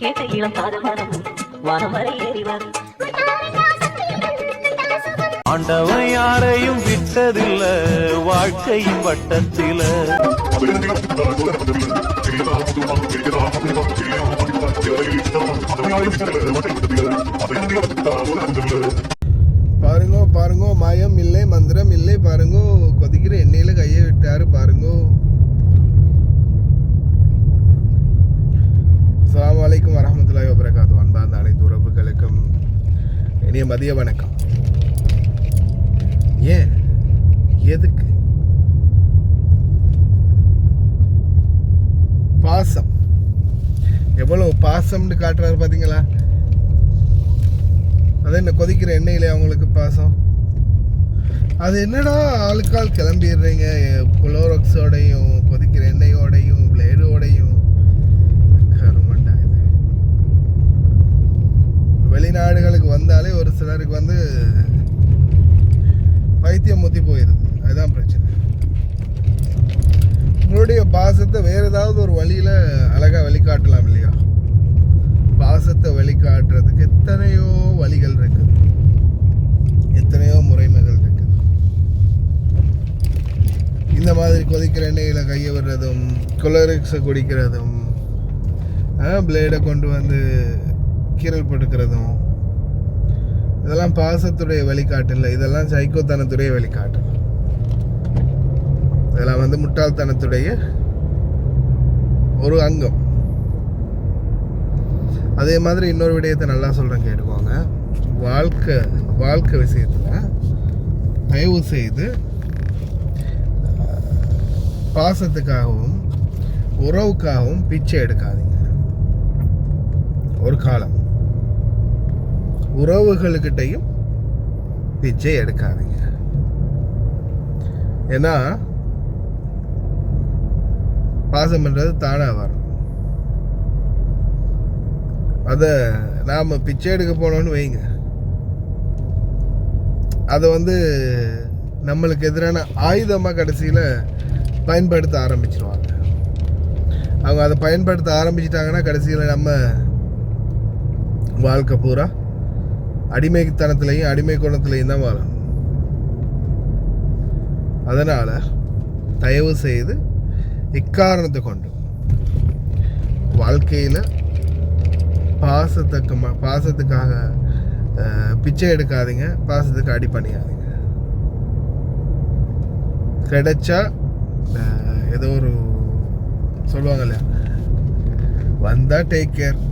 கேட்ட இளம் காதல் மனம் வானம் வரை ஏறி வரும். ஆண்டவன் யாரையும் விட்டதில்ல வாழ்க்கையின் வட்டத்தில. பாருங்கோ பாருங்கோ, மாயம் இல்லை மந்திரம் இல்லை பாருங்கோ, கொதிக்கிற எண்ணெயில கையை விட்டாரு பாருங்கோ. அஸ்ஸலாமு அலைக்கும் வரஹ்மத்துல்லாஹி வபரகாத்துஹு. அன்பார்ந்த அனைத்து உறவுகளுக்கும் இனிய மதிய வணக்கம். ஏன் எதுக்கு பாசம், எவ்வளவு பாசம்னு காட்டுறாரு பாத்தீங்களா? அது என்ன கொதிக்கிற எண்ணெயிலே அவங்களுக்கு பாசம்? அது என்னடா ஆளுக்கால் கிளம்பிடுறீங்க, குளோரக்ஸோடையும் கொதிக்கிற எண்ணெயோடையும் பிளேடோடையும். கருமண்டா இது. வெளிநாடுகளுக்கு வந்தாலே ஒரு சிலருக்கு வந்து பைத்தியம் முத்தி போயிடுது. அதுதான் பிரச்சனை. உங்களுடைய பாசத்தை வேற ஏதாவது ஒரு வழியில அழகா வெளிக்காட்டலாம் இல்லையா? பாசத்தை வெளிக்காட்டுறதுக்கு எத்தனையோ வழிகள் இருக்கு, எத்தனையோ முறைமைகள் இருக்கு. இந்த மாதிரி கொதிக்கிற எண்ணெயில கையை விடுறதும், குளோரிக்ஸை குடிக்கிறதும், பிளேடை கொண்டு வந்து கீரல் படுக்கிறதும், இதெல்லாம் பாசத்துடைய வெளிக்காட்டு இல்லை. இதெல்லாம் சைக்கோத்தனத்துடைய வெளிக்காட்டு. இதெல்லாம் வந்து முட்டாள்தனத்துடைய ஒரு அங்கம். அதே மாதிரி இன்னொரு விடயத்தை நல்லா சொல்கிறேன், கேட்டுக்கோங்க. வாழ்க்கை விஷயத்தில் தயவு செய்து பாசத்துக்காகவும் உறவுக்காகவும் பிச்சை எடுக்காதீங்க. ஒரு காலம் உறவுகளுக்கிட்டையும் பிச்சை எடுக்காதீங்க. ஏன்னா பாசம் பண்றது தானா வரும். அதை நாம பிச்சை எடுக்க போனோம்னு வைங்க, அதை வந்து நம்மளுக்கு எதிரான ஆயுதமாக கடைசியில் பயன்படுத்த ஆரம்பிச்சிருவாங்க. அவங்க அதை பயன்படுத்த ஆரம்பிச்சிட்டாங்கன்னா கடைசியில் நம்ம வாழ்க்கை பூரா அடிமைத்தனத்திலையும் அடிமை குணத்திலையும் தான் வாழணும். அதனால் தயவு செய்து இக்காரணத்தை கொண்டு வாழ்க்கையில் பாசத்துக்காக பிச்சை எடுக்காதீங்க, பாசத்துக்கு அடி பண்ணியாதீங்க. கிடைச்சா ஏதோ ஒரு சொல்லுவாங்க இல்லையா, வந்தால் டேக் கேர்,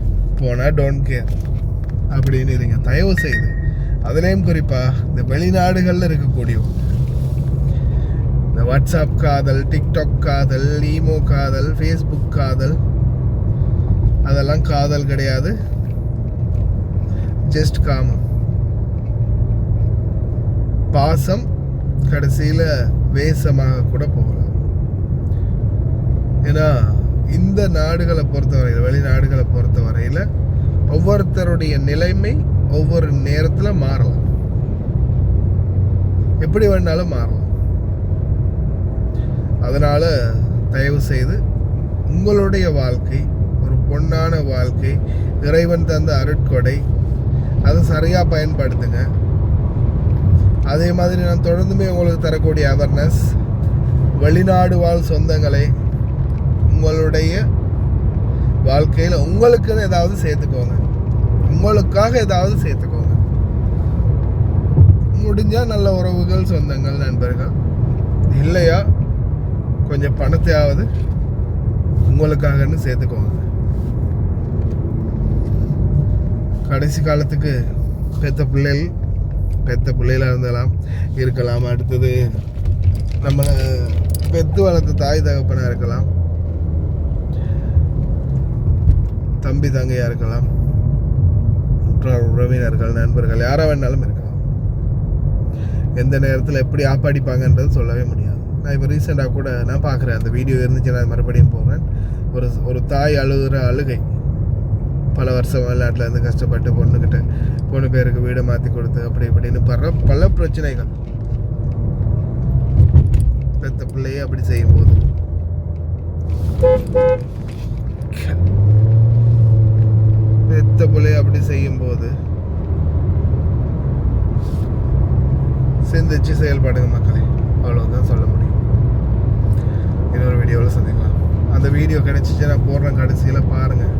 போனால் டோன்ட் கேர் அப்படின்னு இருங்க தயவு செய்து. அதுலேயும் குறிப்பாக இந்த வெளிநாடுகளில் இருக்கக்கூடியவங்க, இந்த வாட்ஸ்அப் காதல், டிக்டாக் காதல், ஈமோ காதல், ஃபேஸ்புக் காதல், அதெல்லாம் காதல் கிடையாது, ஜஸ்ட் காமம். பாசம் கடைசியில் வேஷமாக கூட போகலாம். ஏன்னா இந்த நாடுகளை பொறுத்தவரையில், வெளிநாடுகளை பொறுத்தவரையில் ஒவ்வொருத்தருடைய நிலைமை ஒவ்வொரு நேரத்தில் மாறலாம், எப்படி வேணாலும் மாறலாம். அதனால் தயவு செய்து உங்களுடைய வாழ்க்கை ஒரு பொன்னான வாழ்க்கை, இறைவன் தந்த அருட்கொடை, அதை சரியாக பயன்படுத்துங்க. அதே மாதிரி நான் தொடர்ந்துமே உங்களுக்கு தரக்கூடிய அவேர்னஸ், வெளிநாடு வாழ் சொந்தங்களை உங்களுடைய வாழ்க்கையில் உங்களுக்குன்னு ஏதாவது சேர்த்துக்கோங்க, உங்களுக்காக ஏதாவது சேர்த்துக்கோங்க. முடிஞ்சால் நல்ல உறவுகள், சொந்தங்கள், நண்பர்கள், இல்லையா கொஞ்சம் பணத்தையாவது உங்களுக்காகன்னு சேர்த்துக்கோங்க. கடைசி காலத்துக்கு பெத்த பிள்ளைகளாக இருக்கலாம், அடுத்தது நம்மளை பெத்து வளர்த்த தாய் தகப்பனாக இருக்கலாம், தம்பி தங்கையாக இருக்கலாம், உறவினர்கள், நண்பர்கள், யாராக வேணாலும் இருக்கலாம். எந்த நேரத்தில் எப்படி ஆப்பாடிப்பாங்கன்றது சொல்லவே முடியாது. நான் இப்போ ரீசெண்டாக கூட நான் பார்க்குறேன், அந்த வீடியோ இருந்துச்சு, நான் மறுபடியும் போகிறேன். ஒரு தாய் அழுகிற அழுகை, பல வருஷம் வெளிநாட்டில் இருந்து கஷ்டப்பட்டு பொண்ணு பேருக்கு வீடை மாற்றி கொடுத்து அப்படி இப்படின்னு பல பிரச்சனைகள். பெத்த பிள்ளையே அப்படி செய்யும்போது போகுது. சிந்திச்சு செயல்படுங்க மக்களே, அவ்வளோதான் சொல்ல முடியும். இன்னொரு வீடியோவில் சந்திக்கலாம். அந்த வீடியோ கிடைச்சிச்சு நான் போடுறேன், கடைசியில் பாருங்கள்.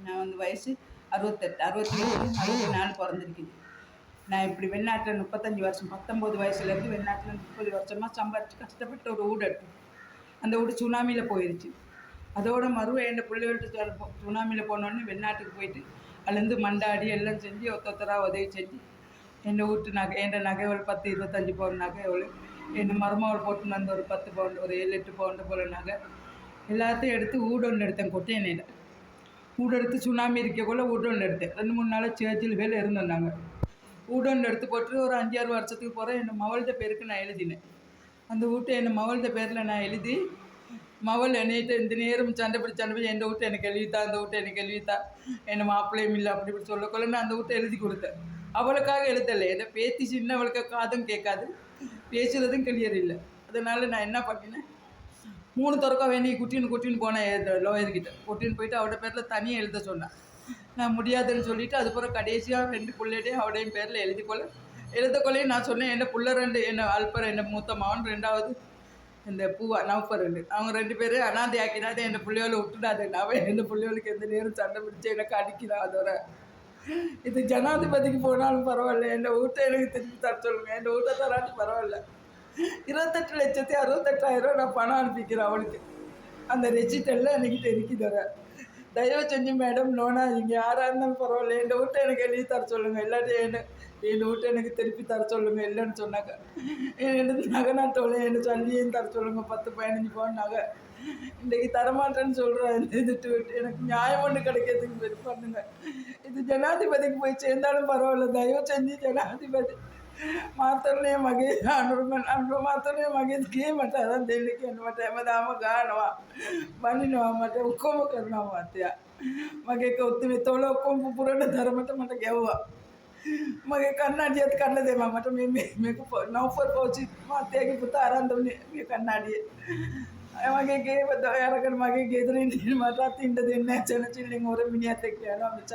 நான் வந்து வயசு 68, 64 பிறந்திருக்கேன். நான் இப்படி வெளிநாட்டில் 35 வருஷம், 19 வயசுலேருந்து வெளிநாட்டில் 30 வருஷமாக சம்பாரித்து கஷ்டப்பட்டு ஒரு வீடு எடுத்தோம். அந்த வீடு சுனாமியில் போயிடுச்சு. அதோட என் பிள்ளைகள்கிட்ட சுனாமியில் போனோடனே வெளிநாட்டுக்கு போயிட்டு அதுலேருந்து மண்டாடி எல்லாம் செஞ்சு ஒருத்தராக உதவி செஞ்சு என் வீட்டு நகை, என் நகைகள் 10, 25 பவுன் நகைகள், என் மருமகள் போட்டுன்னு வந்து ஒரு 10 பவுன், ஒரு 7, 8 பவுண்டு போல் நகை எல்லாத்தையும் எடுத்து வீடு ஒன்று எடுத்தேன். கொட்டையணையில் வீடு எடுத்து சுனாமி இருக்கக்குள்ள வீடு ஒன்று எடுத்தேன். 2-3 நாள் சேர்ச்சில் வேலை இருந்தோம். நாங்கள் வீடு ஒன்று எடுத்து போட்டு ஒரு 5-6 வருஷத்துக்கு போகிறேன். என் மவள்கிட்ட பேருக்கு நான் எழுதினேன். அந்த வீட்டை என் மவள்கிட்ட பேரில் நான் எழுதி, மவள் என்னைகிட்ட இந்த நேரம் சண்டை பிடிச்சி என் வீட்டை எனக்கு எழுதித்தா, அந்த வீட்டை எனக்கு எழுதித்தா, என் மாப்பிள்ளையும் இல்லை அப்படி இப்படி சொல்லக்குள்ள நான் அந்த வீட்டை எழுதி கொடுத்தேன். அவளுக்காக எழுதலை, என்னை பேத்தி சின்னவளுக்கு காதும் கேட்காது, பேசுகிறதும் கிளியர் இல்லை. அதனால் நான் என்ன பண்ணினேன், 3 தொடக்கம் வேண்டி குட்டின்னு போனேன் லோயர்கிட்ட. குட்டின்னு போயிட்டு அவட பேரில் தனியாக எழுத சொன்னேன். நான் முடியாதுன்னு சொல்லிவிட்டு அதுக்கப்புறம் கடைசியாக 2 பிள்ளைகிட்டையும் அவடையும் பேரில் எழுதக்கொள்ளையும் நான் சொன்னேன். என் பிள்ளை 2, என்ன அல்பர், என்ன மூத்த மகன், 2வது இந்த பூவா நவப்பர் 2, அவங்க 2 பேரும் அனாதை ஆக்கினாதே என் பிள்ளைகளை விட்டுடாது. அவன் என் பிள்ளைகளுக்கு எந்த நேரம் சண்டை பிடிச்சி எனக்கு அடிக்கிறான். அதோட இது ஜனாதிபதிக்கு போனாலும் பரவாயில்ல, என் வீட்டை எனக்கு திருப்பி தர சொல்லுங்கள், என் வீட்டை தரான்னு பரவாயில்ல. 28,68,000 நான் பணம் அனுப்பிக்கிறேன் அவளுக்கு. அந்த ரெசிட்டெல்லாம் என்கிட்ட இருக்குது. தயவு செஞ்சு மேடம் லோனாதீங்க, யாராக இருந்தாலும் பரவாயில்ல, என் வீட்டை எனக்கு எழுதி தர சொல்லுங்கள், இல்லாட்டி என் வீட்டை எனக்கு திருப்பி தர சொல்லுங்கள். இல்லைன்னு சொன்னாங்க எனக்கு நகை நாட்டோல என்ன சொல்லியும் தர சொல்லுங்கள். 10-15 பவுன் நகை இன்றைக்கி தரமாட்டேன்னு சொல்கிறேன். இதுட்டு விட்டு எனக்கு நியாயம் ஒன்று கிடைக்கிறதுக்கு வெரி பண்ணுங்க. இது ஜனாதிபதிக்கு போய் சேர்ந்தாலும் பரவாயில்ல, தயவு செஞ்சு ஜனாதிபதி ಮಾತನ್ನೇ ಮಗೆ ಅನ್ರು ಮಾತನ್ನೇ ಮಗೆ ಗೇ ಮಟ ಅದನ್ನು ದೇಲಿಕ್ಕೆ ಮಟ ಮದಾಮ ಗಾಣವ ಬನ್ನಿನವ ಮಟ ಉಕ್ಕೊಮ ಕರ್ನವ ಮಾತ್ಯ ಮಗೆ ಕೌತಿವಿ ತೋಳ ಉಕ್ಕೊಮ ಪುರಾಣ ಧರ್ಮಟ ಮಟ ಗೆವ್ವ ಮಗೆ ಕನ್ನಡಿ ಅದು ಕನ್ನದೆ ಮಟ ಮೇಕು ನೌಫರ್ ಪೌಚಿ ಮಾತೆಯಾಗಿ ಪುತ್ತ ಆರಂದವನಿ ಕನ್ನಡಿ ಮಗೆ ಗೆ ಯಾರಕಡೆ ಮಗೆ ಗೆದ್ರಿ ಮಟ ತಿಂಡದ ಎಣ್ಣೆ ಚೆನ್ನ ಚಿಲ್ಲಿಂಗ್ ಹೊರ ಮಿನಿ ಹತ್ತಕ್ಕೆ ಏನೋ ಮಿಚ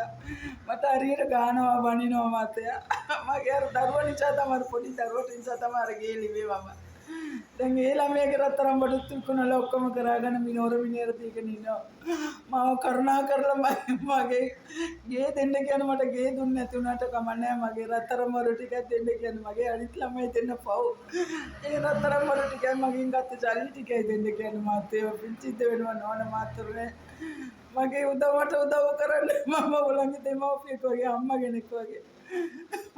ಮಟ ಅರಿಯರ ಗಾಣವ ಬನ್ನಿನವ ಮಾತೆಯ ಮಗೆ ಯಾರು ದರ್ವಣಿ ಚಾತ ಮಾರು ಪೊಡಿ ದರ್ವಟಿನ ಚಾತ ಮಾರ ಗೇಲಿವೆ ಮಾಮ ನಂಗೆ ಏಲಮ್ಮೆಗೆ ರತ್ತರಂ ಬಡುತ್ತಿಕ್ಕನಲ್ಲ ಒಕ್ಕಮ ಕರಾಗನ ಮಿನೋರ ಮಿನಿಯರತೀಗ ನೀನು ಮಾವ ಕರುಣಾಕರ್ಲ ಮಗೆ ಗೇ ತಿಂಡಕ್ಕೆ అనమాట గే దున్నే తునాట కమన్నే ಮಗೆ రత్తరం మరుటిక తిండಕ್ಕೆ ಮಗೆ ಅಳಿತ್ಲಮ್ಮ ತಿನ್ನ ಪಾವು ಈ ರತ್ತరం ಮರುಟಿಕ ಮಗೆ ಹಿಂಗತ್ತು ಚಲಿಟಿಕ ತಿಂಡಕ್ಕೆ ಮಾತೆ ಪಿಂಚಿದ್ದೇವೆ ನೋನ ಮಾತ್ರನೇ ಮಗೆ ಉದ್ದವ ಕರಲ್ಲ ಮಮ್ಮ ಉಳಂಗಿದ್ದೆ ಮಾಫಿಕ್ ಹೋಗಿ ಅಮ್ಮಗೆ ನಿಕ್ಕೋಗಿ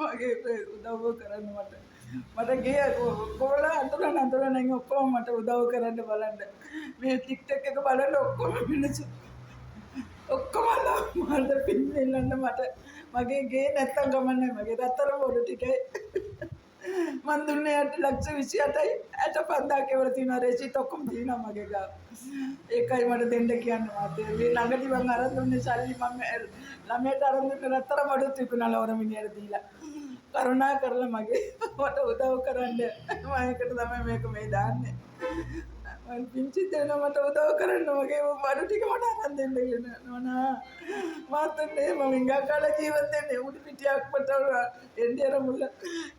ಮಗೆ ಉದ್ದವ ಕರಲ್ಲ ಮಟ මට ගේ කොල අඳුරන නෙ ඔක්කොම මට උදව් කරන්න බලන්න. මේ ටික්ටොක් එක බලන්න ඔක්කොම මිනිස්සු ඔක්කොම මට පින් දෙන්න මට මගේ ගේ නැත්තම් ගමන්නේ මගේ රත්තරන් බොඩු ටිකයි මන් දුන්නේ 8,28,000යි 85,000 කෙවල තියෙනවා රෙසිට් ඔක්කොම තියෙනවා මගේ ගාව. ඒකයි මට දෙන්න කියන්න මාතේ. මේ ළඟදී මං අරන් දුන්නේ සල්ලි මම ළමයට අරන් දුන්න රත්තරන් බොඩු තිබුණා ලවර මිනිහට දීලා. කරුණා කරලා මගේ මට උදව් කරන්න. මම ඒකට තමයි මේක මේ දාන්නේ. මම පිංචි දෙන්න මට උදව් කරන්න මගේ බඩු ටික මට අරන් දෙන්න කියන නෝනා මාතන්නේ මම ඉංගා කාලා ජීවත් වෙන්නේ උඩු පිටියක් මට එන්දියර මුල්ල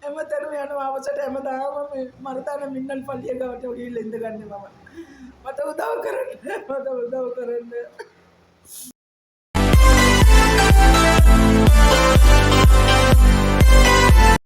එමෙතනම යනවා අවසට හැමදාම මේ මරදාන මින්නල් පල්ලිය ගාවට ගිහිල්ලා ඉඳ ගන්න මම. මට උදව් කරන්න.